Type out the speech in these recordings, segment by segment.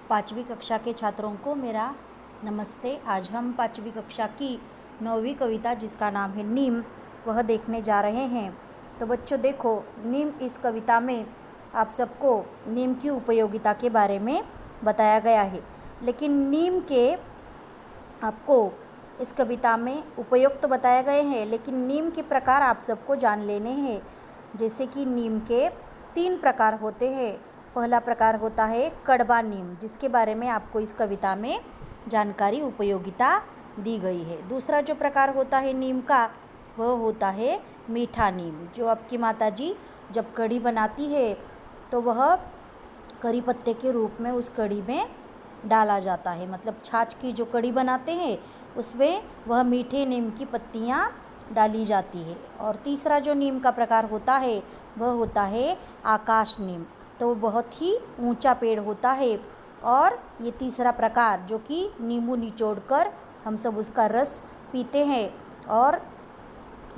पाँचवीं कक्षा के छात्रों को मेरा नमस्ते। आज हम पाँचवीं कक्षा की 9वीं कविता जिसका नाम है नीम वह देखने जा रहे हैं। तो बच्चों देखो, नीम इस कविता में आप सबको नीम की उपयोगिता के बारे में बताया गया है, लेकिन नीम के आपको इस कविता में उपयोग तो बताए गए हैं, लेकिन नीम के प्रकार आप सबको जान लेने हैं। जैसे कि नीम के 3 प्रकार होते हैं। पहला प्रकार होता है कड़वा नीम, जिसके बारे में आपको इस कविता में जानकारी उपयोगिता दी गई है। दूसरा जो प्रकार होता है नीम का वह होता है मीठा नीम, जो आपकी माताजी जब कढ़ी बनाती है तो वह करी पत्ते के रूप में उस कढ़ी में डाला जाता है। मतलब छाछ की जो कढ़ी बनाते हैं उसमें वह मीठे नीम की पत्तियाँ डाली जाती है। और तीसरा जो नीम का प्रकार होता है वह होता है आकाश नीम, तो बहुत ही ऊंचा पेड़ होता है। और ये तीसरा प्रकार जो कि नींबू निचोड़कर हम सब उसका रस पीते हैं, और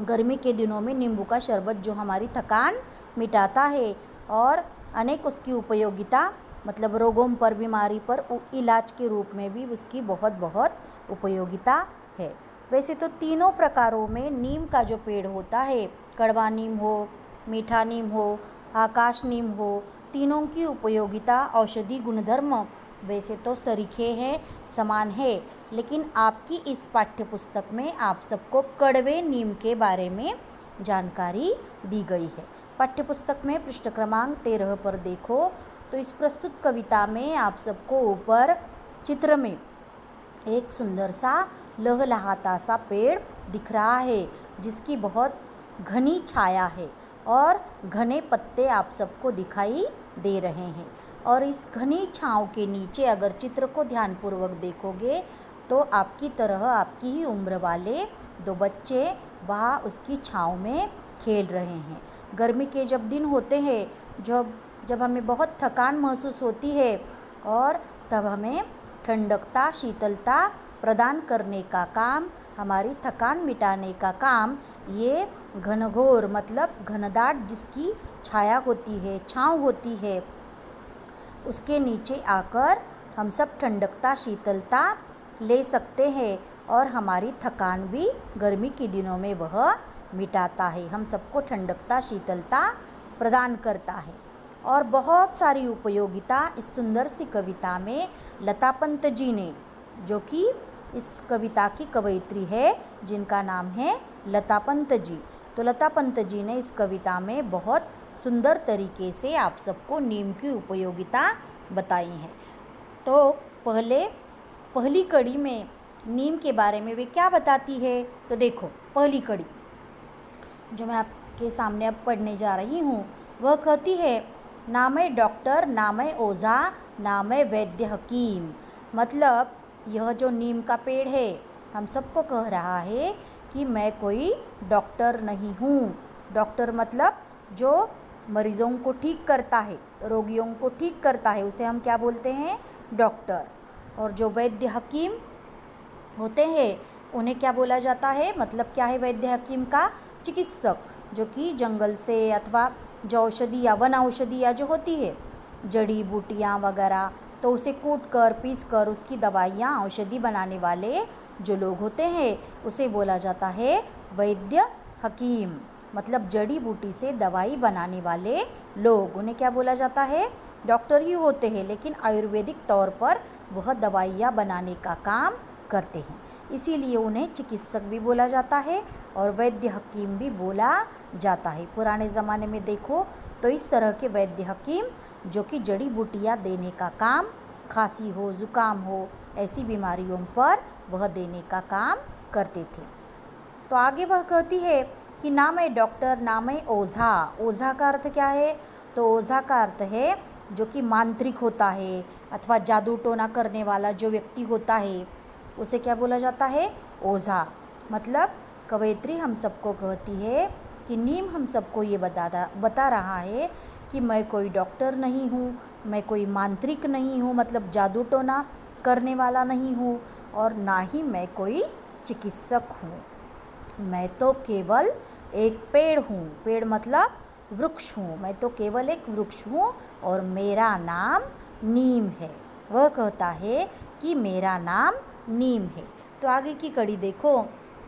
गर्मी के दिनों में नींबू का शरबत जो हमारी थकान मिटाता है। और अनेक उसकी उपयोगिता, मतलब रोगों पर, बीमारी पर इलाज के रूप में भी उसकी बहुत बहुत उपयोगिता है। वैसे तो तीनों प्रकारों में नीम का जो पेड़ होता है, कड़वा नीम हो, मीठा नीम हो, आकाश नीम हो, तीनों की उपयोगिता, औषधि गुणधर्म वैसे तो सरीखे हैं, समान है। लेकिन आपकी इस पाठ्य पुस्तक में आप सबको कड़वे नीम के बारे में जानकारी दी गई है। पाठ्य पुस्तक में पृष्ठ क्रमांक 13 पर देखो तो इस प्रस्तुत कविता में आप सबको ऊपर चित्र में एक सुंदर सा लहलहाता सा पेड़ दिख रहा है, जिसकी बहुत घनी छाया है और घने पत्ते आप सबको दिखाई दे रहे हैं। और इस घनी छांव के नीचे अगर चित्र को ध्यानपूर्वक देखोगे तो आपकी तरह आपकी ही उम्र वाले 2 बच्चे वहाँ उसकी छांव में खेल रहे हैं। गर्मी के जब दिन होते हैं, जब हमें बहुत थकान महसूस होती है, और तब हमें ठंडकता, शीतलता प्रदान करने का काम, हमारी थकान मिटाने का काम ये घनघोर, मतलब घनदाट जिसकी छाया होती है, छांव होती है, उसके नीचे आकर हम सब ठंडकता, शीतलता ले सकते हैं। और हमारी थकान भी गर्मी के दिनों में वह मिटाता है, हम सबको ठंडकता, शीतलता प्रदान करता है। और बहुत सारी उपयोगिता इस सुंदर सी कविता में लता पंत जी ने, जो कि इस कविता की कवयित्री है, जिनका नाम है लता पंत जी, तो लता पंत जी ने इस कविता में बहुत सुंदर तरीके से आप सबको नीम की उपयोगिता बताई है। तो पहली कड़ी में नीम के बारे में वे क्या बताती है, तो देखो पहली कड़ी जो मैं आपके सामने अब पढ़ने जा रही हूँ वह कहती है, नामै डॉक्टर, नामै ओझा, नामै वैद्य हकीम। मतलब यह जो नीम का पेड़ है हम सबको कह रहा है कि मैं कोई डॉक्टर नहीं हूँ। डॉक्टर मतलब जो मरीजों को ठीक करता है, रोगियों को ठीक करता है, उसे हम क्या बोलते हैं, डॉक्टर। और जो वैद्य हकीम होते हैं उन्हें क्या बोला जाता है, मतलब क्या है वैद्य हकीम का, चिकित्सक, जो कि जंगल से अथवा जो औषधि या वन औषधियाँ जो होती है, जड़ी बूटियाँ वगैरह, तो उसे कूट कर, पीस कर उसकी दवाइयाँ, औषधि बनाने वाले जो लोग होते हैं उसे बोला जाता है वैद्य हकीम। मतलब जड़ी बूटी से दवाई बनाने वाले लोग, उन्हें क्या बोला जाता है, डॉक्टर ही होते हैं, लेकिन आयुर्वेदिक तौर पर वह दवाइयाँ बनाने का काम करते हैं, इसीलिए उन्हें चिकित्सक भी बोला जाता है और वैद्य हकीम भी बोला जाता है। पुराने ज़माने में देखो तो इस तरह के वैद्य हकीम जो कि जड़ी बूटियाँ देने का काम, खांसी हो, ज़ुकाम हो, ऐसी बीमारियों पर वह देने का काम करते थे। तो आगे वह कहती है कि ना मैं डॉक्टर, ना मैं ओझा। ओझा का अर्थ क्या है, तो ओझा का अर्थ है जो कि मांत्रिक होता है अथवा जादू टोना करने वाला जो व्यक्ति होता है उसे क्या बोला जाता है, ओझा। मतलब कवयित्री हम सबको कहती है कि नीम हम सबको ये बता रहा है कि मैं कोई डॉक्टर नहीं हूँ, मैं कोई मांत्रिक नहीं हूँ, मतलब जादू टोना करने वाला नहीं हूँ, और ना ही मैं कोई चिकित्सक हूँ। मैं तो केवल एक पेड़ हूँ, पेड़ मतलब वृक्ष हूँ, मैं तो केवल एक वृक्ष हूँ और मेरा नाम नीम है। वह कहता है कि मेरा नाम नीम है। तो आगे की कड़ी देखो,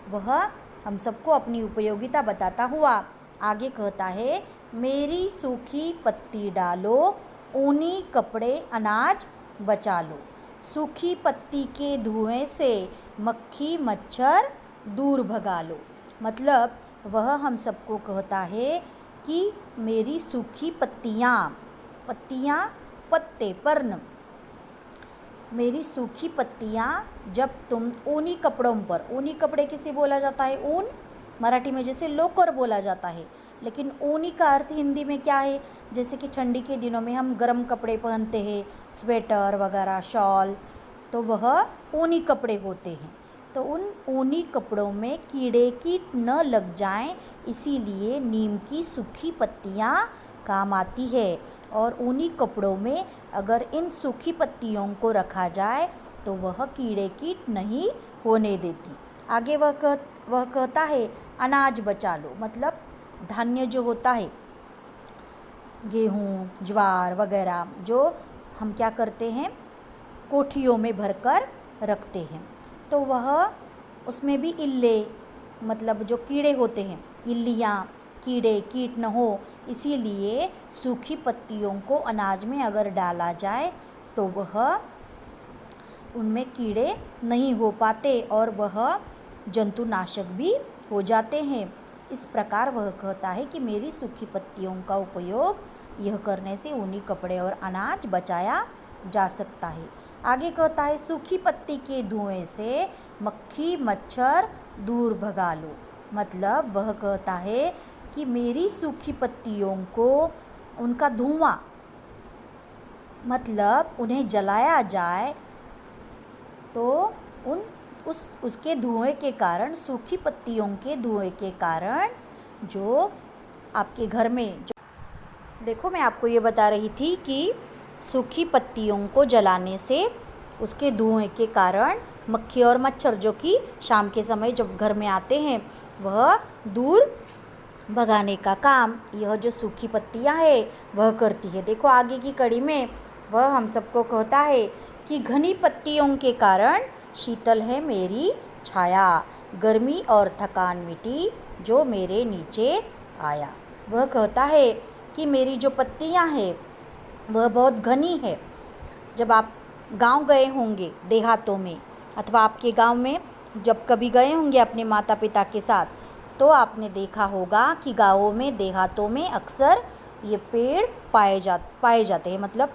वह हम सबको अपनी उपयोगिता बताता हुआ आगे कहता है, मेरी सूखी पत्ती डालो, ऊनी कपड़े अनाज बचा लो। सूखी पत्ती के धुएं से मक्खी मच्छर दूर भगा लो। मतलब वह हम सबको कहता है कि मेरी सूखी पत्तियाँ, पत्तियाँ पत्ते पर्ण, मेरी सूखी पत्तियाँ जब तुम ऊनी कपड़ों पर, ऊनी कपड़े किसे बोला जाता है? ऊन, मराठी में जैसे लोकर बोला जाता है, लेकिन ऊनी का अर्थ हिंदी में क्या है? जैसे कि ठंडी के दिनों में हम गर्म कपड़े पहनते हैं, स्वेटर वगैरह, शॉल, तो वह ऊनी कपड़े होते हैं। तो उन ऊनी कपड़ों में कीड़े कीट न लग जाएं, इसीलिए नीम की सूखी पत्तियाँ काम आती है। और ऊनी कपड़ों में अगर इन सूखी पत्तियों को रखा जाए तो वह कीड़े कीट नहीं होने देती। आगे वह कहता है अनाज बचा लो। मतलब धान्य जो होता है, गेहूँ, ज्वार वगैरह, जो हम क्या करते हैं, कोठियों में भरकर रखते हैं, तो वह उसमें भी इल्ले, मतलब जो कीड़े होते हैं, इल्लियाँ, कीड़े कीट न हो, इसीलिए सूखी पत्तियों को अनाज में अगर डाला जाए तो वह उनमें कीड़े नहीं हो पाते और वह जंतुनाशक भी हो जाते हैं। इस प्रकार वह कहता है कि मेरी सूखी पत्तियों का उपयोग यह करने से ऊनी कपड़े और अनाज बचाया जा सकता है। आगे कहता है सूखी पत्ती के धुएं से मक्खी मच्छर दूर भगा लो। मतलब वह कहता है कि मेरी सूखी पत्तियों को उनका धुआं, मतलब उन्हें जलाया जाए तो उसके धुएं के कारण, सूखी पत्तियों के धुएं के कारण जो आपके घर में देखो, मैं आपको ये बता रही थी कि सूखी पत्तियों को जलाने से उसके धुएं के कारण मक्खी और मच्छर जो कि शाम के समय जब घर में आते हैं वह दूर भगाने का काम यह जो सूखी पत्तियां है वह करती है। देखो आगे की कड़ी में वह हम सबको कहता है कि घनी पत्तियों के कारण शीतल है मेरी छाया, गर्मी और थकान मिटी जो मेरे नीचे आया। वह कहता है कि मेरी जो पत्तियां हैं वह बहुत घनी है। जब आप गांव गए होंगे देहातों में, अथवा आपके गांव में जब कभी गए होंगे अपने माता पिता के साथ, तो आपने देखा होगा कि गाँवों में, देहातों में अक्सर ये पेड़ पाए जाते हैं। मतलब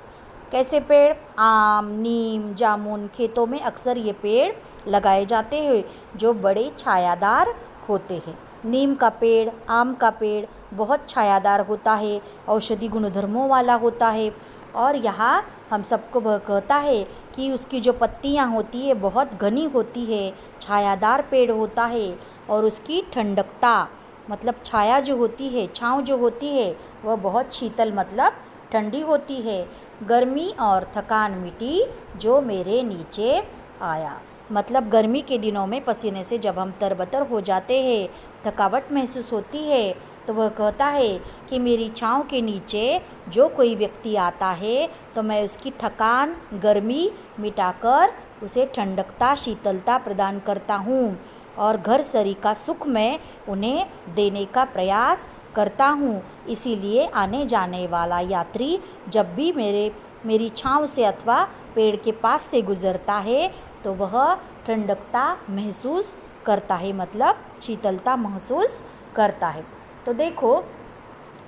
कैसे पेड़? आम, नीम, जामुन, खेतों में अक्सर ये पेड़ लगाए जाते हैं जो बड़े छायादार होते हैं। नीम का पेड़, आम का पेड़ बहुत छायादार होता है, औषधि गुणधर्मों वाला होता है। और यहाँ हम सबको वह कहता है कि उसकी जो पत्तियाँ होती है बहुत घनी होती है, छायादार पेड़ होता है और उसकी ठंडकता, मतलब छाया जो होती है, छाँव जो होती है वह बहुत शीतल, मतलब ठंडी होती है। गर्मी और थकान मिटी जो मेरे नीचे आया। मतलब गर्मी के दिनों में पसीने से जब हम तरबतर हो जाते हैं, थकावट महसूस होती है, तो वह कहता है कि मेरी छाँव के नीचे जो कोई व्यक्ति आता है तो मैं उसकी थकान, गर्मी मिटाकर उसे ठंडकता, शीतलता प्रदान करता हूँ और घर सरी का सुख मैं उन्हें देने का प्रयास करता हूँ। इसीलिए आने जाने वाला यात्री जब भी मेरी छाँव से अथवा पेड़ के पास से गुज़रता है तो वह ठंडकता महसूस करता है, मतलब शीतलता महसूस करता है। तो देखो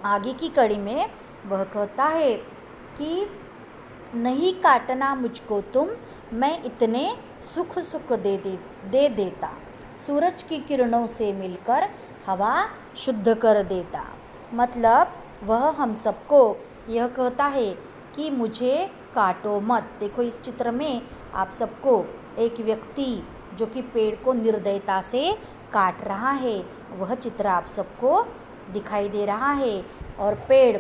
आगे की कड़ी में वह कहता है कि नहीं काटना मुझको तुम, मैं इतने सुख दे देता, सूरज की किरणों से मिलकर हवा शुद्ध कर देता। मतलब वह हम सबको यह कहता है कि मुझे काटो मत। देखो इस चित्र में आप सबको एक व्यक्ति जो कि पेड़ को निर्दयता से काट रहा है वह चित्र आप सबको दिखाई दे रहा है और पेड़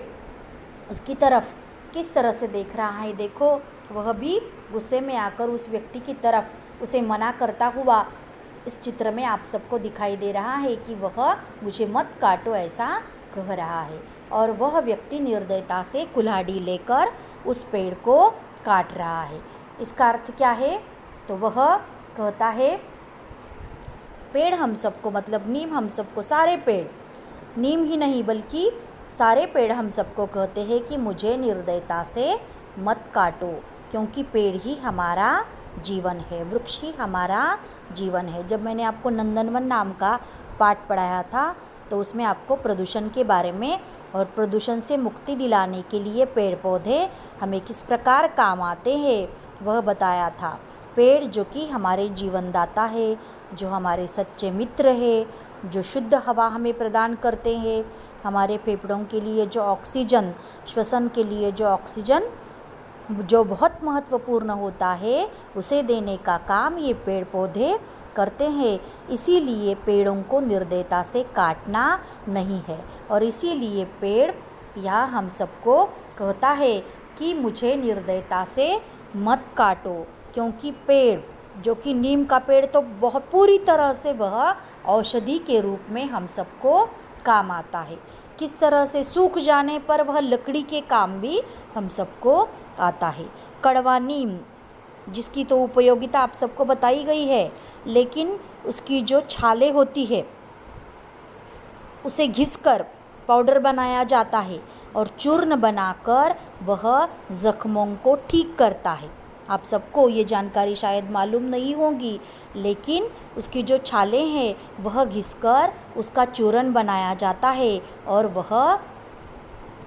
उसकी तरफ किस तरह से देख रहा है। देखो वह भी गुस्से में आकर उस व्यक्ति की तरफ उसे मना करता हुआ इस चित्र में आप सबको दिखाई दे रहा है कि वह मुझे मत काटो ऐसा कह रहा है और वह व्यक्ति निर्दयता से कुल्हाड़ी लेकर उस पेड़ को काट रहा है। इसका अर्थ क्या है? तो वह कहता है पेड़ हम सबको, मतलब नीम हम सबको, सारे पेड़, नीम ही नहीं बल्कि सारे पेड़ हम सबको कहते हैं कि मुझे निर्दयता से मत काटो, क्योंकि पेड़ ही हमारा जीवन है, वृक्ष ही हमारा जीवन है। जब मैंने आपको नंदनवन नाम का पाठ पढ़ाया था तो उसमें आपको प्रदूषण के बारे में और प्रदूषण से मुक्ति दिलाने के लिए पेड़ पौधे हमें किस प्रकार काम आते हैं वह बताया था। पेड़ जो कि हमारे जीवनदाता है, जो हमारे सच्चे मित्र है, जो शुद्ध हवा हमें प्रदान करते हैं, हमारे फेफड़ों के लिए जो ऑक्सीजन, श्वसन के लिए जो ऑक्सीजन जो बहुत महत्वपूर्ण होता है, उसे देने का काम ये पेड़ पौधे करते हैं। इसीलिए पेड़ों को निर्दयता से काटना नहीं है और इसीलिए पेड़ यह हम सबको कहता है कि मुझे निर्दयता से मत काटो, क्योंकि पेड़ जो कि नीम का पेड़ तो बहुत पूरी तरह से वह औषधि के रूप में हम सबको काम आता है। किस तरह से सूख जाने पर वह लकड़ी के काम भी हम सबको आता है। कड़वा नीम जिसकी तो उपयोगिता आप सबको बताई गई है, लेकिन उसकी जो छाले होती है उसे घिसकर पाउडर बनाया जाता है और चूर्ण बनाकर वह ज़ख्मों को ठीक करता है। आप सबको ये जानकारी शायद मालूम नहीं होगी, लेकिन उसकी जो छाले हैं वह घिसकर उसका चूर्ण बनाया जाता है और वह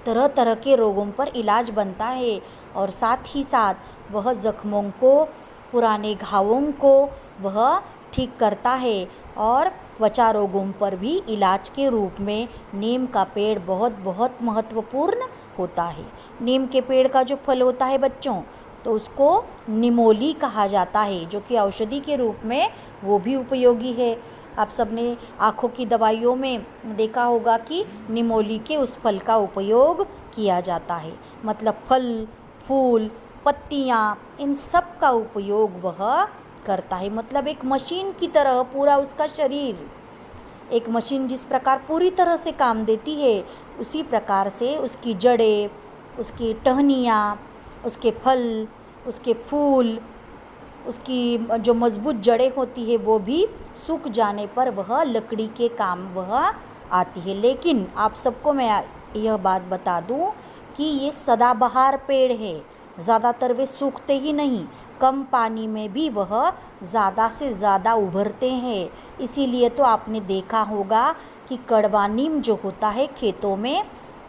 तरह तरह के रोगों पर इलाज बनता है और साथ ही साथ वह ज़ख्मों को, पुराने घावों को वह ठीक करता है और त्वचा रोगों पर भी इलाज के रूप में नीम का पेड़ बहुत बहुत महत्वपूर्ण होता है। नीम के पेड़ का जो फल होता है बच्चों, तो उसको निमोली कहा जाता है, जो कि औषधि के रूप में वो भी उपयोगी है। आप सबने आँखों की दवाइयों में देखा होगा कि निमोली के उस फल का उपयोग किया जाता है। मतलब फल, फूल, पत्तियाँ, इन सब का उपयोग वह करता है। मतलब एक मशीन की तरह पूरा उसका शरीर, एक मशीन जिस प्रकार पूरी तरह से काम देती है, उसी प्रकार से उसकी जड़ें, उसकी टहनियाँ, उसके फल, उसके फूल, उसकी जो मजबूत जड़ें होती है वो भी सूख जाने पर वह लकड़ी के काम वह आती है। लेकिन आप सबको मैं यह बात बता दूं कि ये सदाबहार पेड़ है, ज़्यादातर वे सूखते ही नहीं, कम पानी में भी वह ज़्यादा से ज़्यादा उभरते हैं। इसीलिए तो आपने देखा होगा कि कड़वा नीम जो होता है खेतों में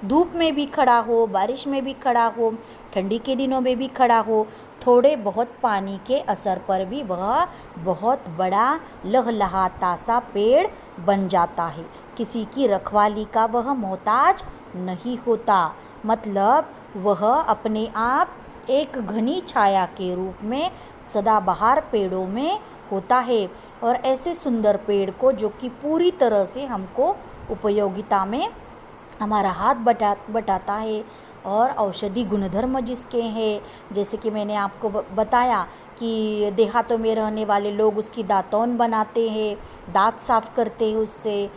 धूप में भी खड़ा हो, बारिश में भी खड़ा हो, ठंडी के दिनों में भी खड़ा हो, थोड़े बहुत पानी के असर पर भी वह बहुत बड़ा लहलहाता सा पेड़ बन जाता है। किसी की रखवाली का वह मोहताज नहीं होता। मतलब वह अपने आप एक घनी छाया के रूप में सदाबहार पेड़ों में होता है। और ऐसे सुंदर पेड़ को जो कि पूरी तरह से हमको उपयोगिता में हमारा हाथ बटाता है और औषधि गुणधर्म जिसके हैं, जैसे कि मैंने आपको बताया कि देहातों में रहने वाले लोग उसकी दातौन बनाते हैं, दांत साफ करते हैं उससे,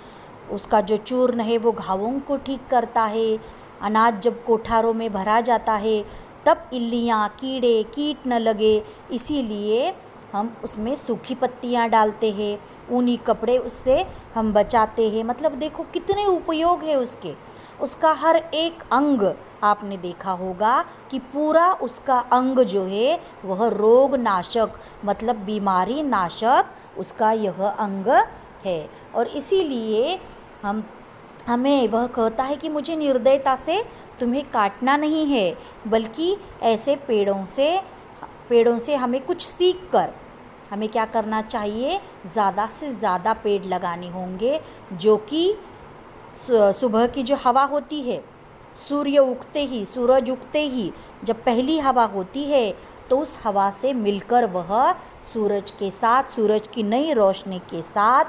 उसका जो चूर्ण है वो घावों को ठीक करता है। अनाज जब कोठारों में भरा जाता है तब इल्लियाँ, कीड़े, कीट न लगे, इसीलिए हम उसमें सूखी पत्तियाँ डालते हैं, ऊनी कपड़े उससे हम बचाते हैं। मतलब देखो कितने उपयोग है उसके। उसका हर एक अंग आपने देखा होगा कि पूरा उसका अंग जो है वह रोग नाशक, मतलब बीमारी नाशक उसका यह अंग है। और इसीलिए हमें वह कहता है कि मुझे निर्दयता से तुम्हें काटना नहीं है, बल्कि ऐसे पेड़ों से हमें कुछ सीख कर हमें क्या करना चाहिए, ज़्यादा से ज़्यादा पेड़ लगाने होंगे, जो कि सुबह की जो हवा होती है, सूरज उगते ही जब पहली हवा होती है तो उस हवा से मिलकर वह सूरज के साथ, सूरज की नई रोशनी के साथ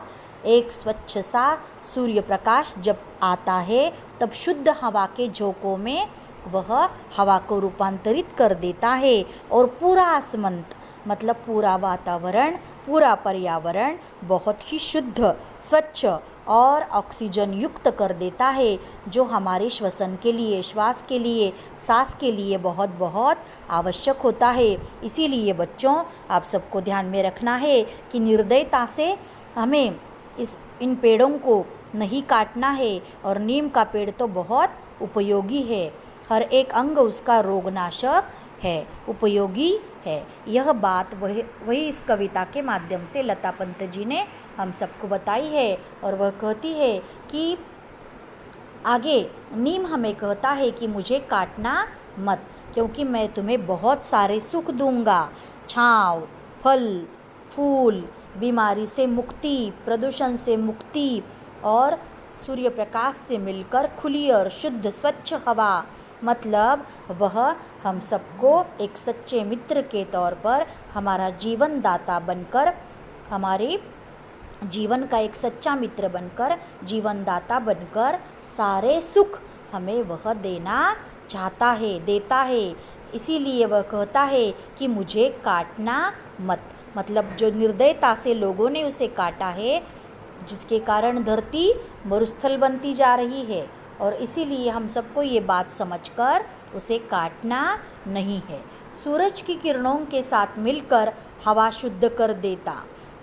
एक स्वच्छ सा सूर्य प्रकाश जब आता है तब शुद्ध हवा के झोंकों में वह हवा को रूपांतरित कर देता है और पूरा आसमान मतलब पूरा वातावरण, पूरा पर्यावरण बहुत ही शुद्ध, स्वच्छ और ऑक्सीजन युक्त कर देता है, जो हमारे श्वसन के लिए, श्वास के लिए, सांस के लिए बहुत बहुत आवश्यक होता है। इसीलिए बच्चों, आप सबको ध्यान में रखना है कि निर्दयता से हमें इन पेड़ों को नहीं काटना है। और नीम का पेड़ तो बहुत उपयोगी है, हर एक अंग उसका रोगनाशक है, उपयोगी है। यह बात वही इस कविता के माध्यम से लता पंत जी ने हम सबको बताई है। और वह कहती है कि आगे नीम हमें कहता है कि मुझे काटना मत, क्योंकि मैं तुम्हें बहुत सारे सुख दूंगा, छाँव, फल, फूल, बीमारी से मुक्ति, प्रदूषण से मुक्ति और सूर्य प्रकाश से मिलकर खुली और शुद्ध स्वच्छ हवा। मतलब वह हम सबको एक सच्चे मित्र के तौर पर, हमारा जीवन दाता बनकर, हमारे जीवन का एक सच्चा मित्र बनकर, जीवन दाता बनकर सारे सुख हमें वह देना चाहता है, देता है। इसीलिए वह कहता है कि मुझे काटना मत। मतलब जो निर्दयता से लोगों ने उसे काटा है, जिसके कारण धरती मरुस्थल बनती जा रही है, और इसीलिए हम सबको ये बात समझकर उसे काटना नहीं है। सूरज की किरणों के साथ मिलकर हवा शुद्ध कर देता।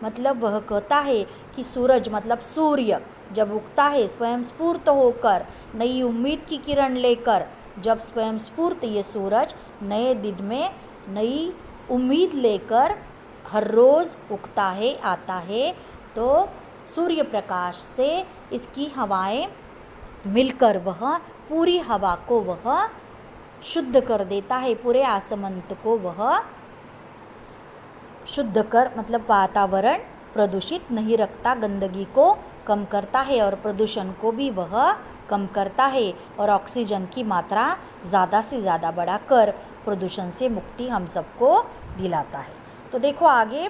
मतलब वह कहता है कि सूरज मतलब सूर्य जब उगता है स्वयं स्फूर्त होकर, नई उम्मीद की किरण लेकर, जब स्वयं स्फूर्त ये सूरज नए दिन में नई उम्मीद लेकर हर रोज़ उगता है, आता है, तो सूर्य प्रकाश से इसकी हवाएं मिलकर वह पूरी हवा को वह शुद्ध कर देता है, पूरे आसमंत को वह शुद्ध कर, मतलब वातावरण प्रदूषित नहीं रखता, गंदगी को कम करता है और प्रदूषण को भी वह कम करता है, और ऑक्सीजन की मात्रा ज़्यादा से ज़्यादा बढ़ाकर प्रदूषण से मुक्ति हम सबको दिलाता है। तो देखो आगे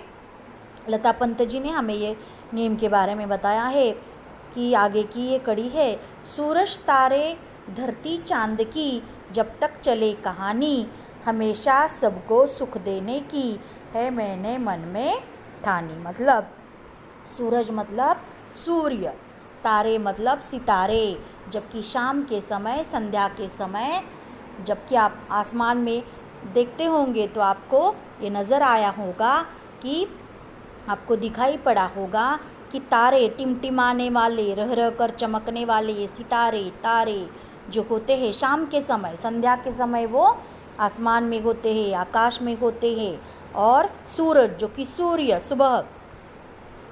लता पंत जी ने हमें ये नीम के बारे में बताया है कि आगे की ये कड़ी है, सूरज तारे धरती चांद की, जब तक चले कहानी, हमेशा सबको सुख देने की है मैंने मन में ठानी। मतलब सूरज मतलब सूर्य, तारे मतलब सितारे, जबकि शाम के समय, संध्या के समय जबकि आप आसमान में देखते होंगे तो आपको ये नज़र आया होगा कि आपको दिखाई पड़ा होगा कि तारे टिमटिमाने वाले, रह रह कर चमकने वाले ये सितारे, तारे जो होते हैं शाम के समय, संध्या के समय वो आसमान में होते हैं, आकाश में होते हैं। और सूरज जो कि सूर्य सुबह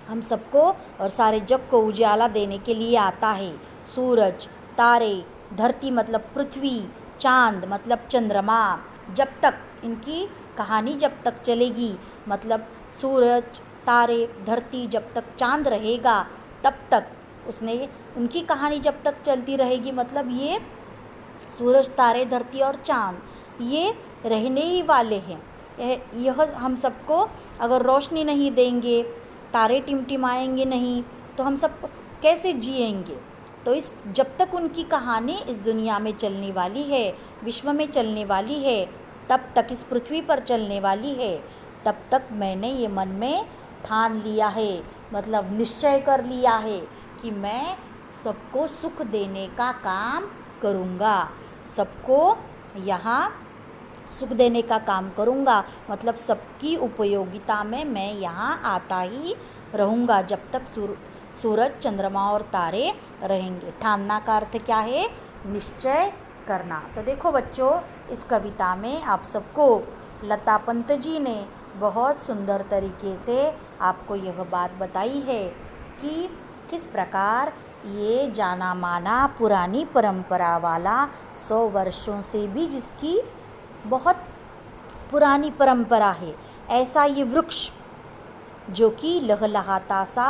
हम सबको और सारे जग को उजाला देने के लिए आता है। सूरज, तारे, धरती मतलब पृथ्वी, चांद मतलब चंद्रमा, जब तक इनकी कहानी जब तक चलेगी, मतलब सूरज, तारे, धरती जब तक चांद रहेगा तब तक उनकी कहानी जब तक चलती रहेगी। मतलब ये सूरज, तारे, धरती और चांद ये रहने ही वाले हैं। यह हम सबको अगर रोशनी नहीं देंगे, तारे टिमटिमाएंगे नहीं, तो हम सब कैसे जिएंगे। तो जब तक उनकी कहानी इस दुनिया में चलने वाली है, विश्व में चलने वाली है, तब तक इस पृथ्वी पर चलने वाली है, तब तक मैंने ये मन में ठान लिया है, मतलब निश्चय कर लिया है कि मैं सबको सुख देने का काम करूँगा, सबको यहाँ सुख देने का काम करूँगा। मतलब सबकी उपयोगिता में मैं यहाँ आता ही रहूँगा जब तक सूरज, चंद्रमा और तारे रहेंगे। ठानना का अर्थ क्या है? निश्चय करना। तो देखो बच्चों, इस कविता में आप सबको लता पंत जी ने बहुत सुंदर तरीके से आपको यह बात बताई है कि किस प्रकार ये जाना माना पुरानी परंपरा वाला 100 वर्षों से भी जिसकी बहुत पुरानी परंपरा है, ऐसा ये वृक्ष जो कि लहलहाता सा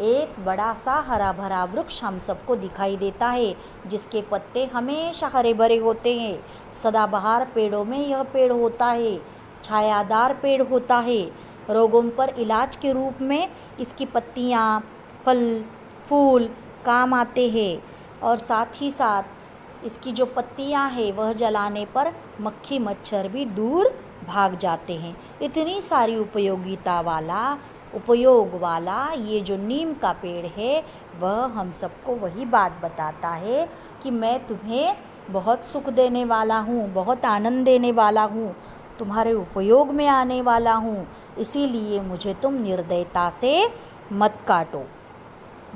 एक बड़ा सा हरा भरा वृक्ष हम सबको दिखाई देता है, जिसके पत्ते हमेशा हरे भरे होते हैं। सदाबहार पेड़ों में यह पेड़ होता है, छायादार पेड़ होता है। रोगों पर इलाज के रूप में इसकी पत्तियाँ, फल, फूल काम आते हैं, और साथ ही साथ इसकी जो पत्तियाँ हैं वह जलाने पर मक्खी मच्छर भी दूर भाग जाते हैं। इतनी सारी उपयोग वाला ये जो नीम का पेड़ है वह हम सबको वही बात बताता है कि मैं तुम्हें बहुत सुख देने वाला हूँ, बहुत आनंद देने वाला हूँ, तुम्हारे उपयोग में आने वाला हूँ, इसीलिए मुझे तुम निर्दयता से मत काटो।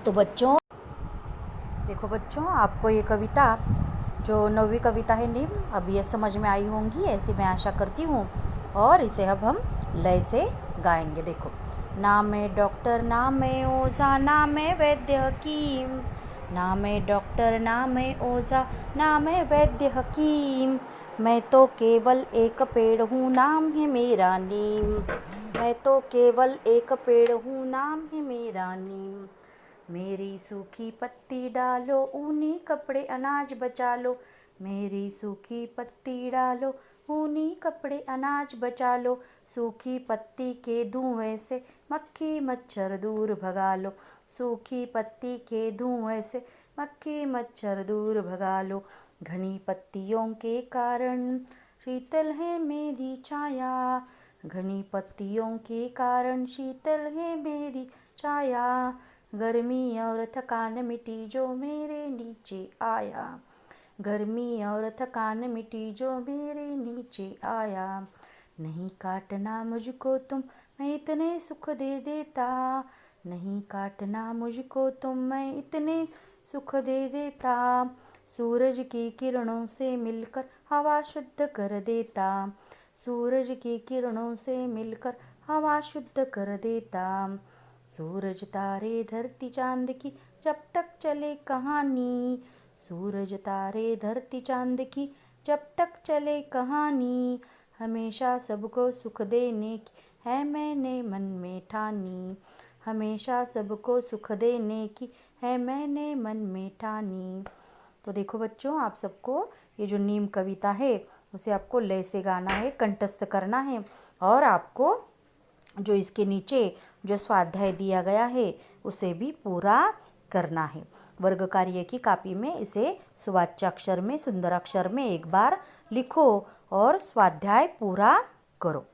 तो बच्चों देखो बच्चों, आपको ये कविता जो 9वीं कविता है नीम, अब ये समझ में आई होंगी, ऐसी मैं आशा करती हूँ। और इसे अब हम लय से गाएंगे। देखो, ना मैं डॉक्टर ना मैं ओझा ना मैं वैद्य हकीम, ना मैं डॉक्टर ना मैं ओझा ना मैं वैद्य हकीम, मैं तो केवल एक पेड़ हूँ, नाम है मेरा नीम, मैं तो केवल एक पेड़ हूँ, नाम है मेरा नीम, मेरी सूखी पत्ती डालो, ऊनी कपड़े अनाज बचा लो, मेरी सूखी पत्ती डालो, ऊनी कपड़े अनाज बचा लो, सूखी पत्ती के धुएं से मक्खी मच्छर दूर भगा लो, सूखी पत्ती के धुएं से मक्खी मच्छर दूर भगा लो, घनी पत्तियों के कारण शीतल है मेरी छाया, घनी पत्तियों के कारण शीतल है मेरी छाया, गर्मी और थकान मिटी जो मेरे नीचे आया, गर्मी और थकान मिटी जो मेरे नीचे आया, नहीं काटना मुझको तुम मैं इतने सुख दे देता, नहीं काटना मुझको तुम मैं इतने सुख दे देता, सूरज की किरणों से मिलकर हवा शुद्ध कर देता, सूरज की किरणों से मिलकर हवा शुद्ध कर देता, सूरज तारे धरती चांद की जब तक चले कहानी, सूरज तारे धरती चांद की जब तक चले कहानी, हमेशा सबको सुख देने की है मैंने मन में ठानी, हमेशा सबको सुख देने की है मैंने मन में ठानी। तो देखो बच्चों, आप सबको ये जो नीम कविता है उसे आपको लय से गाना है, कंठस्थ करना है, और आपको जो इसके नीचे जो स्वाध्याय दिया गया है उसे भी पूरा करना है। वर्ग कार्य की कॉपी में इसे सुवाच्याक्षर में, सुंदराक्षर में एक बार लिखो और स्वाध्याय पूरा करो।